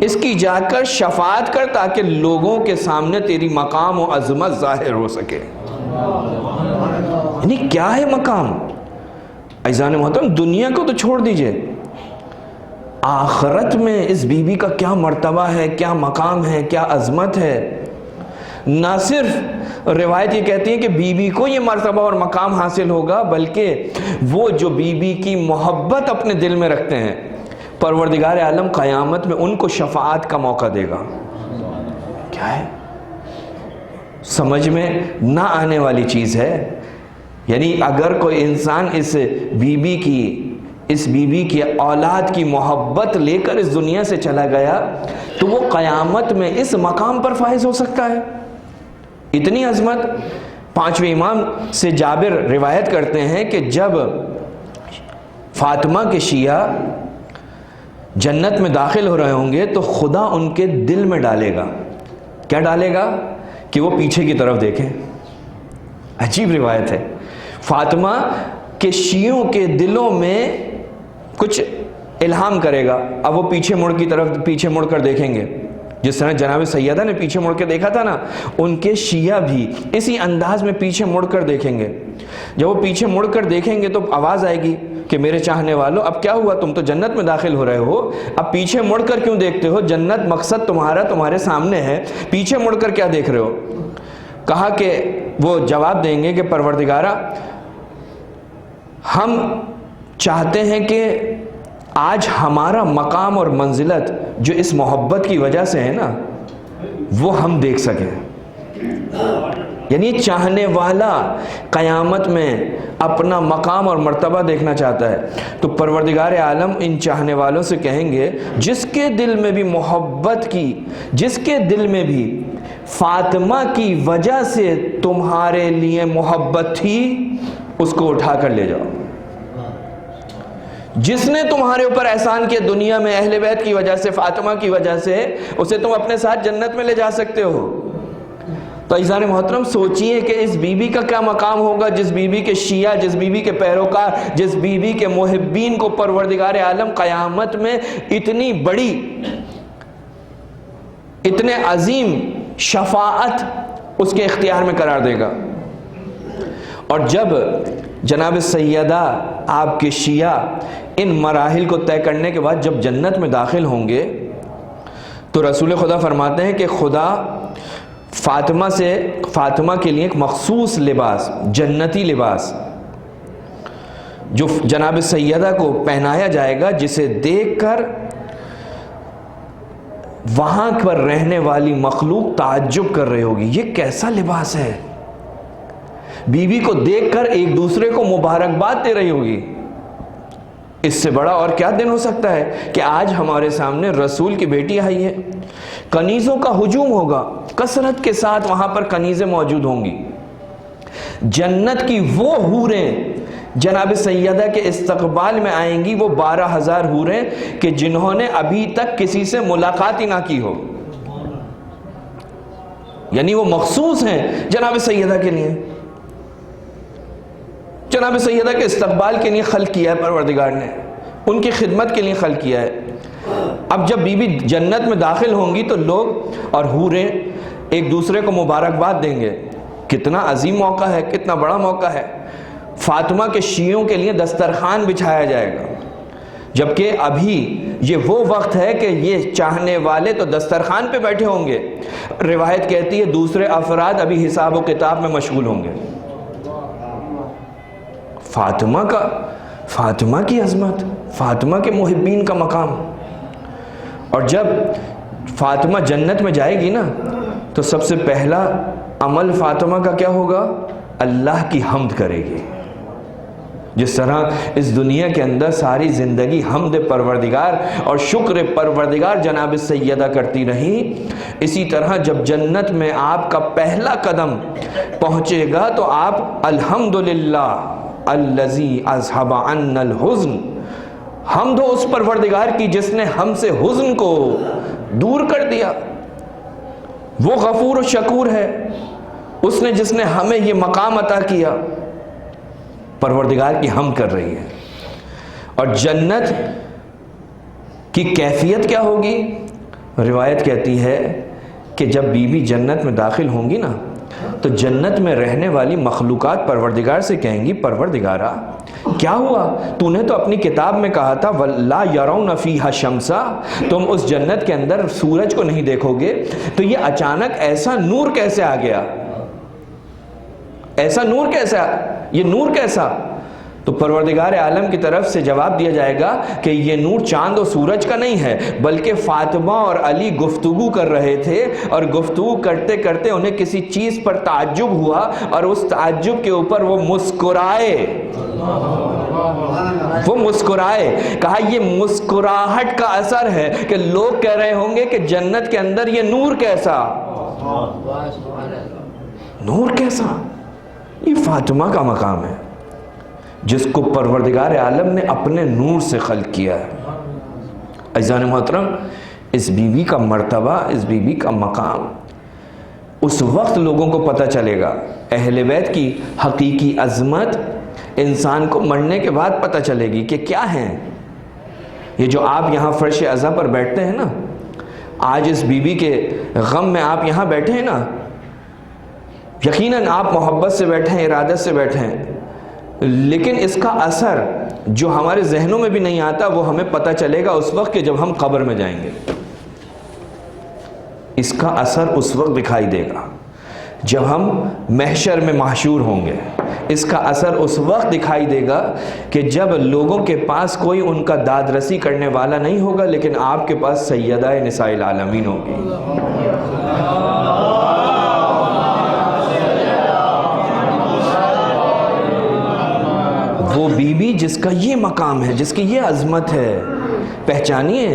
اس کی جا کر شفاعت کر تاکہ لوگوں کے سامنے تیری مقام و عظمت ظاہر ہو سکے. یعنی کیا ہے مقام؟ عزیزان محترم، دنیا کو تو چھوڑ دیجئے، آخرت میں اس بی بی کا کیا مرتبہ ہے، کیا مقام ہے، کیا عظمت ہے. نہ صرف روایت یہ کہتی ہے کہ بی بی کو یہ مرتبہ اور مقام حاصل ہوگا، بلکہ وہ جو بی بی کی محبت اپنے دل میں رکھتے ہیں پروردگار عالم قیامت میں ان کو شفاعت کا موقع دے گا. کیا ہے؟ سمجھ میں نہ آنے والی چیز ہے. یعنی اگر کوئی انسان اس بی بی کی اولاد کی محبت لے کر اس دنیا سے چلا گیا تو وہ قیامت میں اس مقام پر فائز ہو سکتا ہے. اتنی عظمت. پانچویں امام سے جابر روایت کرتے ہیں کہ جب فاطمہ کے شیعہ جنت میں داخل ہو رہے ہوں گے تو خدا ان کے دل میں ڈالے گا. کیا ڈالے گا؟ کہ وہ پیچھے کی طرف دیکھیں. عجیب روایت ہے. فاطمہ کے شیعوں کے دلوں میں کچھ الہام کرے گا. اب وہ پیچھے مڑ کر دیکھیں گے، جس طرح جناب سیدہ نے پیچھے مڑ کے دیکھا تھا نا، ان کے شیعہ بھی اسی انداز میں پیچھے مڑ کر دیکھیں گے. جب وہ پیچھے مڑ کر دیکھیں گے تو آواز آئے گی کہ میرے چاہنے والوں، اب کیا ہوا؟ تم تو جنت میں داخل ہو رہے ہو، اب پیچھے مڑ کر کیوں دیکھتے ہو؟ جنت مقصد تمہارے سامنے ہے، پیچھے مڑ کر کیا دیکھ رہے ہو؟ کہا کہ وہ جواب دیں گے کہ پروردگارا، ہم چاہتے ہیں کہ آج ہمارا مقام اور منزلت جو اس محبت کی وجہ سے ہے نا، وہ ہم دیکھ سکیں. یعنی چاہنے والا قیامت میں اپنا مقام اور مرتبہ دیکھنا چاہتا ہے. تو پروردگار عالم ان چاہنے والوں سے کہیں گے جس کے دل میں بھی محبت کی، جس کے دل میں بھی فاطمہ کی وجہ سے تمہارے لیے محبت تھی، اس کو اٹھا کر لے جاؤ. جس نے تمہارے اوپر احسان کیا دنیا میں اہل بیت کی وجہ سے، فاطمہ کی وجہ سے، اسے تم اپنے ساتھ جنت میں لے جا سکتے ہو. تو عزیزان محترم، سوچئے کہ اس بی بی کا کیا مقام ہوگا، جس بی بی کے شیعہ، جس بی بی کے پیروکار، جس بی بی کے محبین کو پروردگار عالم قیامت میں اتنی بڑی، اتنے عظیم شفاعت اس کے اختیار میں قرار دے گا. اور جب جناب سیدہ آپ کے شیعہ ان مراحل کو طے کرنے کے بعد جب جنت میں داخل ہوں گے تو رسول خدا فرماتے ہیں کہ خدا فاطمہ کے لیے ایک مخصوص لباس، جنتی لباس جو جناب سیدہ کو پہنایا جائے گا، جسے دیکھ کر وہاں پر رہنے والی مخلوق تعجب کر رہی ہوگی. یہ کیسا لباس ہے؟ بیوی کو دیکھ کر ایک دوسرے کو مبارکباد دے رہی ہوگی. اس سے بڑا اور کیا دن ہو سکتا ہے کہ آج ہمارے سامنے رسول کی بیٹی آئی ہے. کنیزوں کا ہجوم ہوگا، کثرت کے ساتھ وہاں پر کنیزیں موجود ہوں گی. جنت کی وہ حوریں جناب سیدہ کے استقبال میں آئیں گی، وہ 12,000 حوریں کہ جنہوں نے ابھی تک کسی سے ملاقات ہی نہ کی ہو. یعنی وہ مخصوص ہیں جناب سیدہ کے لیے. جناب سیدہ کے استقبال کے لیے خلق کیا ہے پروردگار نے، ان کی خدمت کے لیے خلق کیا ہے. اب جب بی بی جنت میں داخل ہوں گی تو لوگ اور حوریں ایک دوسرے کو مبارکباد دیں گے. کتنا عظیم موقع ہے، کتنا بڑا موقع ہے. فاطمہ کے شیعوں کے لیے دسترخوان بچھایا جائے گا، جبکہ ابھی یہ وہ وقت ہے کہ یہ چاہنے والے تو دسترخوان پہ بیٹھے ہوں گے. روایت کہتی ہے دوسرے افراد ابھی حساب و کتاب میں مشغول ہوں گے. فاطمہ کی عظمت، فاطمہ کے محبین کا مقام. اور جب فاطمہ جنت میں جائے گی نا تو سب سے پہلا عمل فاطمہ کا کیا ہوگا؟ اللہ کی حمد کرے گی. جس طرح اس دنیا کے اندر ساری زندگی حمد پروردگار اور شکر پروردگار جناب سیدہ کرتی رہی، اسی طرح جب جنت میں آپ کا پہلا قدم پہنچے گا تو آپ الحمدللہ الذی اذھب عنا الحزن، حمد ہو اس پروردگار کی جس نے ہم سے حزن کو دور کر دیا. وہ غفور و شکور ہے، اس نے جس نے ہمیں یہ مقام عطا کیا. پروردگار کی حمد کر رہی ہے. اور جنت کی کیفیت کیا ہوگی؟ روایت کہتی ہے کہ جب بی بی جنت میں داخل ہوں گی نا تو جنت میں رہنے والی مخلوقات پروردگار سے کہیں گی پروردگارا کیا ہوا؟ تو نے تو اپنی کتاب میں کہا تھا وَلَا يَرَوْنَ فِيهَا شَمْسًا، تم اس جنت کے اندر سورج کو نہیں دیکھو گے. تو یہ اچانک ایسا نور کیسے آ گیا؟ ایسا نور کیسا؟ یہ نور کیسا؟ تو پروردگار عالم کی طرف سے جواب دیا جائے گا کہ یہ نور چاند و سورج کا نہیں ہے، بلکہ فاطمہ اور علی گفتگو کر رہے تھے، اور گفتگو کرتے کرتے انہیں کسی چیز پر تعجب ہوا، اور اس تعجب کے اوپر وہ مسکرائے. کہا یہ مسکراہٹ کا اثر ہے کہ لوگ کہہ رہے ہوں گے کہ جنت کے اندر یہ نور کیسا؟ نور کیسا؟ یہ فاطمہ کا مقام ہے جس کو پروردگار عالم نے اپنے نور سے خلق کیا ہے. عزیزان محترم، اس بی بی کا مرتبہ، اس بی بی کا مقام اس وقت لوگوں کو پتہ چلے گا. اہل بیت کی حقیقی عظمت انسان کو مرنے کے بعد پتہ چلے گی کہ کیا ہیں. یہ جو آپ یہاں فرش عزا پر بیٹھتے ہیں نا، آج اس بی بی کے غم میں آپ یہاں بیٹھے ہیں نا، یقیناً آپ محبت سے بیٹھے ہیں، ارادت سے بیٹھے ہیں، لیکن اس کا اثر جو ہمارے ذہنوں میں بھی نہیں آتا وہ ہمیں پتہ چلے گا اس وقت کہ جب ہم قبر میں جائیں گے۔ اس کا اثر اس وقت دکھائی دے گا جب ہم محشر میں محشور ہوں گے۔ اس کا اثر اس وقت دکھائی دے گا کہ جب لوگوں کے پاس کوئی ان کا داد رسی کرنے والا نہیں ہوگا، لیکن آپ کے پاس سیدہ نساء العالمین ہوگی۔ وہ بی بی جس کا یہ مقام ہے، جس کی یہ عظمت ہے، پہچانیے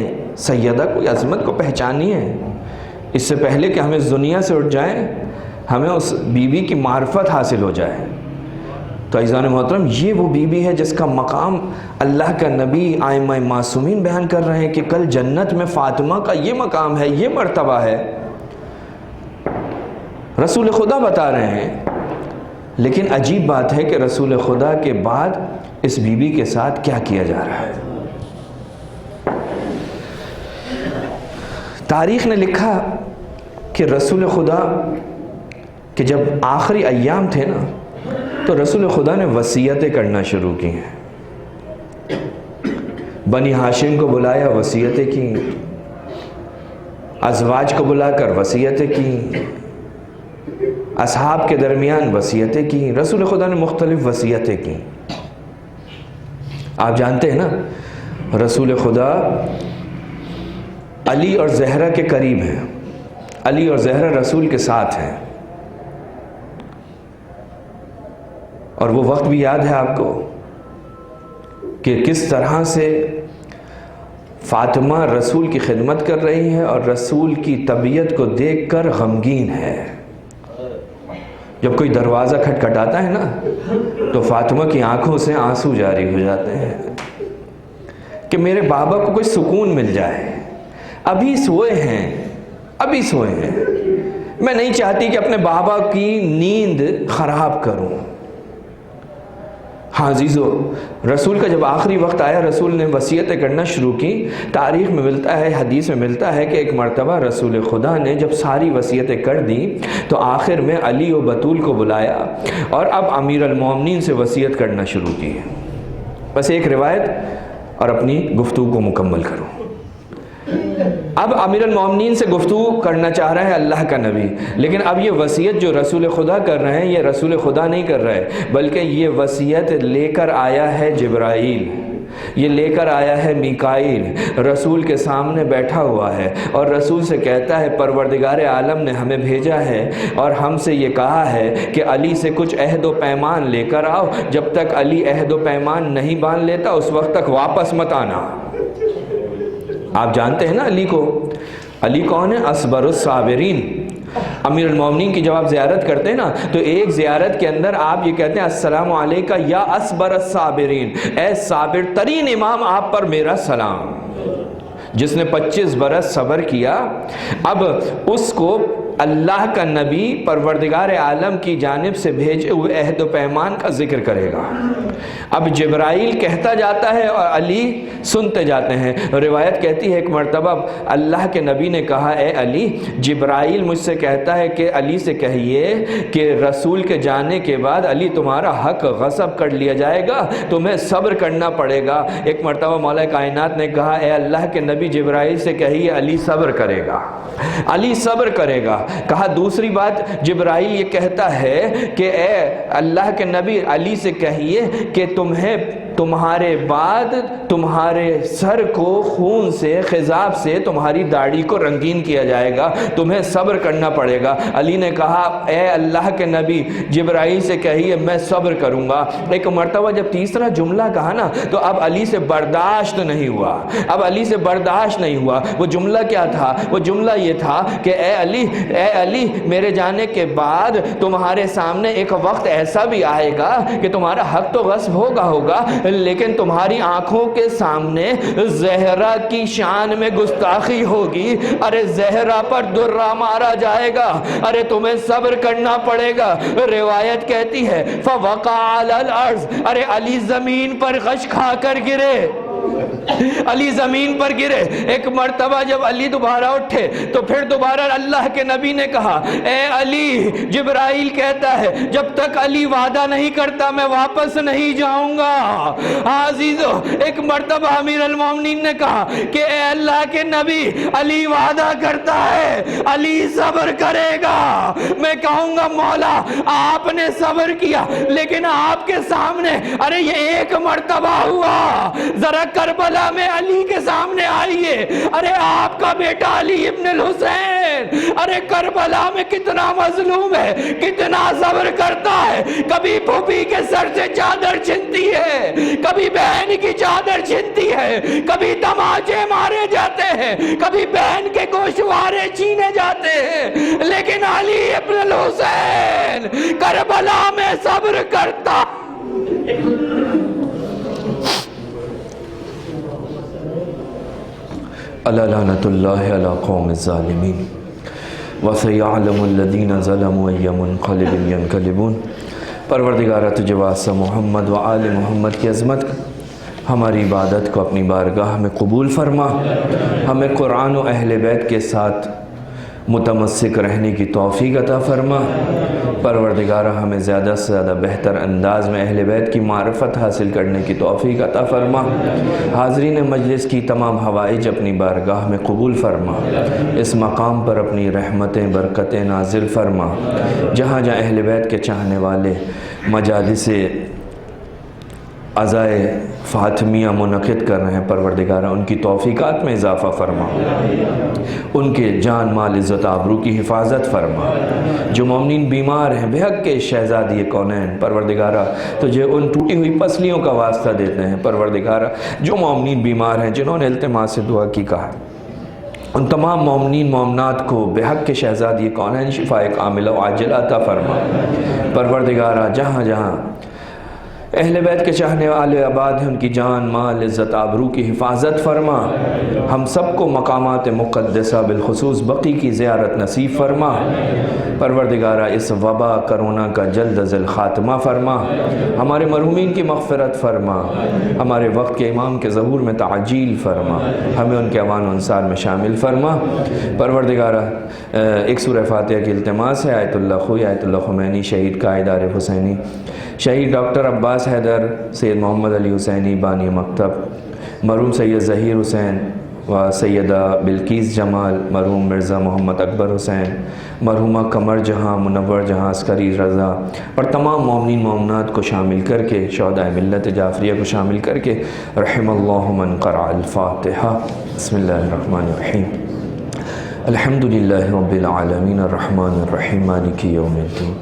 سیدہ کوئی عظمت کو پہچانیے۔ اس سے پہلے کہ ہم اس دنیا سے اٹھ جائیں، ہمیں اس بی بی کی معرفت حاصل ہو جائے۔ تو عزیزان محترم، یہ وہ بی بی ہے جس کا مقام اللہ کا نبی ائمہ معصومین بیان کر رہے ہیں کہ کل جنت میں فاطمہ کا یہ مقام ہے، یہ مرتبہ ہے۔ رسول خدا بتا رہے ہیں، لیکن عجیب بات ہے کہ رسول خدا کے بعد اس بی بی کے ساتھ کیا کیا جا رہا ہے۔ تاریخ نے لکھا کہ رسول خدا کہ جب آخری ایام تھے نا، تو رسول خدا نے وصیتیں کرنا شروع کی ہیں۔ بنی ہاشم کو بلایا، وصیتیں کی، ازواج کو بلا کر وصیتیں کی، اصحاب کے درمیان وصیتیں کی، رسول خدا نے مختلف وصیتیں کی۔ آپ جانتے ہیں نا، رسول خدا علی اور زہرا کے قریب ہیں، علی اور زہرا رسول کے ساتھ ہیں، اور وہ وقت بھی یاد ہے آپ کو کہ کس طرح سے فاطمہ رسول کی خدمت کر رہی ہے اور رسول کی طبیعت کو دیکھ کر غمگین ہے۔ جب کوئی دروازہ کھٹکھٹاتا ہے نا تو فاطمہ کی آنکھوں سے آنسو جاری ہو جاتے ہیں کہ میرے بابا کو کوئی سکون مل جائے، ابھی سوئے ہیں، ابھی سوئے ہیں، میں نہیں چاہتی کہ اپنے بابا کی نیند خراب کروں۔ ہاں عزیزو، رسول کا جب آخری وقت آیا، رسول نے وصیتیں کرنا شروع کی۔ تاریخ میں ملتا ہے، حدیث میں ملتا ہے کہ ایک مرتبہ رسول خدا نے جب ساری وصیتیں کر دیں تو آخر میں علی و بطول کو بلایا اور اب امیر المومنین سے وصیت کرنا شروع کی۔ بس ایک روایت اور اپنی گفتگو کو مکمل کروں۔ اب امیر المومنین سے گفتگو کرنا چاہ رہا ہے اللہ کا نبی، لیکن اب یہ وصیت جو رسول خدا کر رہے ہیں، یہ رسول خدا نہیں کر رہے، بلکہ یہ وصیت لے کر آیا ہے جبرائیل، یہ لے کر آیا ہے میکائیل، رسول کے سامنے بیٹھا ہوا ہے اور رسول سے کہتا ہے پروردگار عالم نے ہمیں بھیجا ہے اور ہم سے یہ کہا ہے کہ علی سے کچھ عہد و پیمان لے کر آؤ، جب تک علی عہد و پیمان نہیں باندھ لیتا اس وقت تک واپس مت آنا۔ آپ جانتے ہیں نا علی کو، علی کون ہے؟ اصبر الصابرین۔ امیر المومنین کی جب آپ زیارت کرتے ہیں نا تو ایک زیارت کے اندر آپ یہ کہتے ہیں السلام علیکہ یا اصبر الصابرین، اے صابر ترین امام آپ پر میرا سلام۔ جس نے 25 برس صبر کیا، اب اس کو اللہ کا نبی پروردگار عالم کی جانب سے بھیجے ہوئے عہد و پیمان کا ذکر کرے گا۔ اب جبرائیل کہتا جاتا ہے اور علی سنتے جاتے ہیں۔ روایت کہتی ہے ایک مرتبہ اللہ کے نبی نے کہا اے علی، جبرائیل مجھ سے کہتا ہے کہ علی سے کہیے کہ رسول کے جانے کے بعد علی تمہارا حق غصب کر لیا جائے گا، تمہیں صبر کرنا پڑے گا۔ ایک مرتبہ مولا کائنات نے کہا اے اللہ کے نبی جبرائیل سے کہیے علی صبر کرے گا، علی صبر کرے گا۔ کہا دوسری بات جبرائیل یہ کہتا ہے کہ اے اللہ کے نبی علی سے کہیے کہ تمہیں تمہارے بعد تمہارے سر کو خون سے خضاب سے تمہاری داڑھی کو رنگین کیا جائے گا، تمہیں صبر کرنا پڑے گا۔ علی نے کہا اے اللہ کے نبی جبرائیل سے کہیے میں صبر کروں گا۔ ایک مرتبہ جب تیسرا جملہ کہا نا تو اب علی سے برداشت نہیں ہوا، اب علی سے برداشت نہیں ہوا۔ وہ جملہ کیا تھا؟ وہ جملہ یہ تھا کہ اے علی میرے جانے کے بعد تمہارے سامنے ایک وقت ایسا بھی آئے گا کہ تمہارا حق تو غصب ہوگا لیکن تمہاری آنکھوں کے سامنے زہرا کی شان میں گستاخی ہوگی، ارے زہرا پر درہ مارا جائے گا، ارے تمہیں صبر کرنا پڑے گا۔ روایت کہتی ہے فوقع علی الارض، ارے علی زمین پر غش کھا کر گرے۔ علی زمین پر گرے۔ ایک مرتبہ جب علی دوبارہ اٹھے تو پھر دوبارہ اللہ کے نبی نے کہا اے علی، جبرائیل کہتا ہے جب تک علی وعدہ نہیں کرتا میں واپس نہیں جاؤں گا۔ عزیزو، ایک مرتبہ امیر المومنین نے کہا کہ اے اللہ کے نبی، علی وعدہ کرتا ہے، علی صبر کرے گا۔ میں کہوں گا مولا آپ نے صبر کیا لیکن آپ کے سامنے ارے یہ ایک مرتبہ ہوا، ذرا کربلا میں علی کے سامنے آئیے، ارے آپ کا بیٹا علی ابن الحسین ارے کربلا میں کتنا مظلوم ہے، کتنا صبر کرتا ہے، کبھی پھوپھی کے سر سے چادر چھنتی ہے، کبھی بہن کی چادر چھنتی ہے، کبھی تماچے مارے جاتے ہیں، کبھی بہن کے گوشوارے چھینے جاتے ہیں، لیکن علی ابن الحسین کربلا میں صبر کرتا۔ الا لعنۃ اللہ علی قوم الظالمین وسیعلم الذین ظلموا ای منقلب ینقلبون۔ پروردگارہ تجھے واسطہ محمد و آل محمد کی عظمت ہماری عبادت کو اپنی بارگاہ میں قبول فرما، ہمیں قرآن و اہل بیت کے ساتھ متمسک رہنے کی توفیق عطا فرما۔ پروردگارہ ہمیں زیادہ سے زیادہ بہتر انداز میں اہل بیت کی معرفت حاصل کرنے کی توفیق عطا فرما۔ حاضرین مجلس کی تمام حوائج اپنی بارگاہ میں قبول فرما، اس مقام پر اپنی رحمتیں برکتیں نازل فرما۔ جہاں جہاں اہل بیت کے چاہنے والے مجالس عزائے فاطمیہ منعقد کر رہے ہیں، پروردگارہ ان کی توفیقات میں اضافہ فرما، ان کے جان مال عزت آبرو کی حفاظت فرما۔ جو مومنین بیمار ہیں بے حق کے شہزادی کونین، پروردگارہ تجھے ان ٹوٹی ہوئی پسلیوں کا واسطہ دیتے ہیں۔ پروردگارہ جو مومنین بیمار ہیں جنہوں نے التماس سے دعا کی کہا، ان تمام مومنین مومنات کو بے حق کے شہزادی کونین شفائے کاملہ و عاجلہ عطا فرما۔ پروردگارہ جہاں جہاں اہل بیت کے چاہنے والے آباد ہیں ان کی جان مال عزت آبرو کی حفاظت فرما۔ ہم سب کو مقامات مقدسہ بالخصوص بقی کی زیارت نصیب فرما۔ پروردگارہ اس وبا کرونا کا جلد از جلد خاتمہ فرما، ہمارے مرحومین کی مغفرت فرما، ہمارے وقت کے امام کے ظہور میں تعجیل فرما، ہمیں ان کے اعوان و انصار میں شامل فرما۔ پروردگارہ ایک سورہ فاتحہ کی التماس ہے، آیت اللہ خوئی آیت اللہ خمینی شہید قائد عارف حسینی، شہید ڈاکٹر عباس حیدر، سید محمد علی حسینی بانی مکتب، مرحوم سید ظہیر حسین و سیدہ بلقیس جمال، مرحوم مرزا محمد اکبر حسین، مرحومہ قمر جہاں منور جہاں عسکری رضا اور تمام مومنین مومنات کو شامل کر کے، شہداء ملت جعفریہ کو شامل کر کے، رحم اللہ من قرأ الفاتحہ۔ بسم اللہ الرحمن الرحیم، الحمدللہ رب العالمین الرحمن الرحیم مالک یوم الدین۔